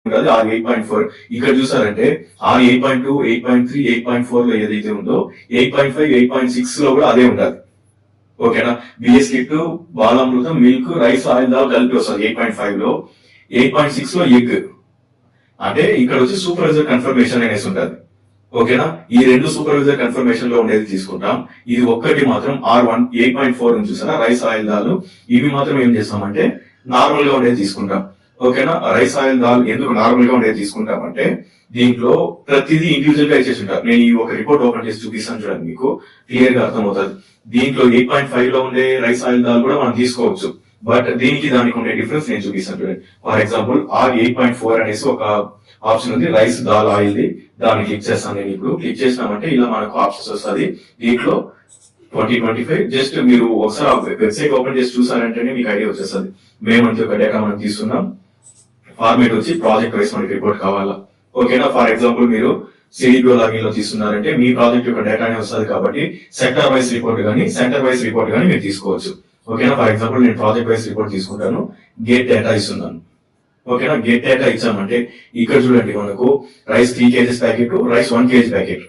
కాదు ఆర్ 8.4. ఇక్కడ చూసారంటే ఆర్ 8.2, 8.3, 8.4 లో ఏదైతే ఉందో 8.5, 8.6 లో కూడా అదే ఉండాలి. ఓకేనా. BS kit, Balamrutham, milk, rice, oil dal కలిపి వస్తుంది 8.5 లో. 8.6 లో ఎగ్. అంటే ఇక్కడ వచ్చి సూపర్వైజర్ కన్ఫర్మేషన్ అనేసి ఉంటుంది. ఓకేనా. ఈ రెండు సూపర్వైజర్ కన్ఫర్మేషన్ లో ఉండేది తీసుకుంటాం. ఇది ఒక్కటి మాత్రం R1 8.4 నుంచి చూసారా, రైస్, ఆయిల్ దాల్, ఇవి మాత్రం ఏం చేస్తామంటే నార్మల్ గా ఉండేది తీసుకుంటాం. ఓకేనా. రైస్, ఆయిల్ దాల్ ఎందుకు నార్మల్ గా ఉండేది తీసుకుంటామంటే దీంట్లో ప్రతిదీ ఇండివిజువల్ గా ఇచ్చేసి ఉంటారు. నేను ఈ ఒక రిపోర్ట్ ఓపెన్ చేసి చూపిస్తాను చూడండి, మీకు క్లియర్ గా అర్థమవుతుంది. దీంట్లో 8.5 లో ఉండే రైస్, ఆయిల్ దాల్ కూడా మనం తీసుకోవచ్చు. బట్ దీనికి దానికి ఉండే డిఫరెన్స్ నేను చూపిస్తాను చూడండి. ఫర్ ఎగ్జాంపుల్ R 8.4 అనేసి ఒక ఆప్షన్ ఉంది, రైస్, దాల్, ఆయిల్ ది. దాన్ని క్లిక్ చేస్తాను నేను. ఇప్పుడు క్లిక్ చేసినామంటే ఇలా మనకు ఆప్షన్స్ వస్తుంది. దీంట్లో 2025 జస్ట్ మీరు ఒకసారి వెబ్సైట్ ఓపెన్ చేసి చూసారంటేనే మీకు ఐడియా వచ్చేస్తుంది. మేమంతా ఒక డేటా మనం తీసుకున్నాం. ఫార్మేట్ వచ్చి ప్రాజెక్ట్ వైస్ మనకి రిపోర్ట్ కావాలా. ఓకేనా. ఫర్ ఎగ్జాంపుల్ మీరు సిడిపిఓ లాగిన్ లో తీసుకున్నారంటే మీ ప్రాజెక్ట్ యొక్క డేటానే వస్తుంది కాబట్టి సెక్టర్ వైస్ రిపోర్ట్ కానీ సెంటర్ వైస్ రిపోర్ట్ కానీ మీరు తీసుకోవచ్చు. ఓకేనా. ఫర్ ఎగ్జాంపుల్ నేను ప్రాజెక్ట్ వైస్ రిపోర్ట్ తీసుకుంటాను, గేట్ డేటా ఇస్తున్నాను. ఓకేనా. గేట్ డేటా ఇచ్చామంటే ఇక్కడ చూడండి మనకు rice 3 kgs packet, rice 1 kg packet.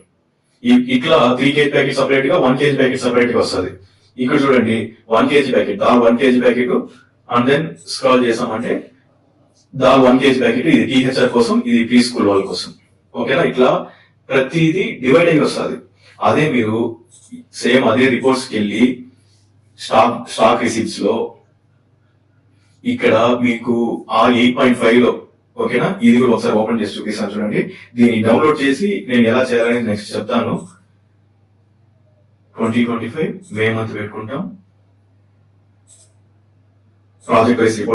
ఇట్లా 3 kg ప్యాకెట్ సపరేట్ గా, 1 kg ప్యాకెట్ సపరేట్ గా వస్తుంది. ఇక్కడ చూడండి 1 kg packet, dal 1 kg packet. And then scroll చేసామంటే దాల్ 1 kg ప్యాకెట్, ఇది టీహెచ్ఆర్ కోసం, ఇది ప్రీ స్కూల్ వాళ్ళ కోసం. ఓకేనా. ఇట్లా ప్రతిదీ డివైడ్ అయ్యి వస్తుంది. అదే మీరు సేమ్ అదే రిపోర్ట్స్ కి వెళ్ళి స్టాక్ రిసీప్ట్స్ లో ఇక్కడ మీకు ఆ 8.5 లో, ఓకేనా, ఇది కూడా ఒకసారి ఓపెన్ చేసి చూపిస్తాను చూడండి. దీన్ని డౌన్లోడ్ చేసి నేను ఎలా చేయాలని నెక్స్ట్ చెప్తాను. 2025 మే మంత్ పెట్టుకుంటాం. Project wise report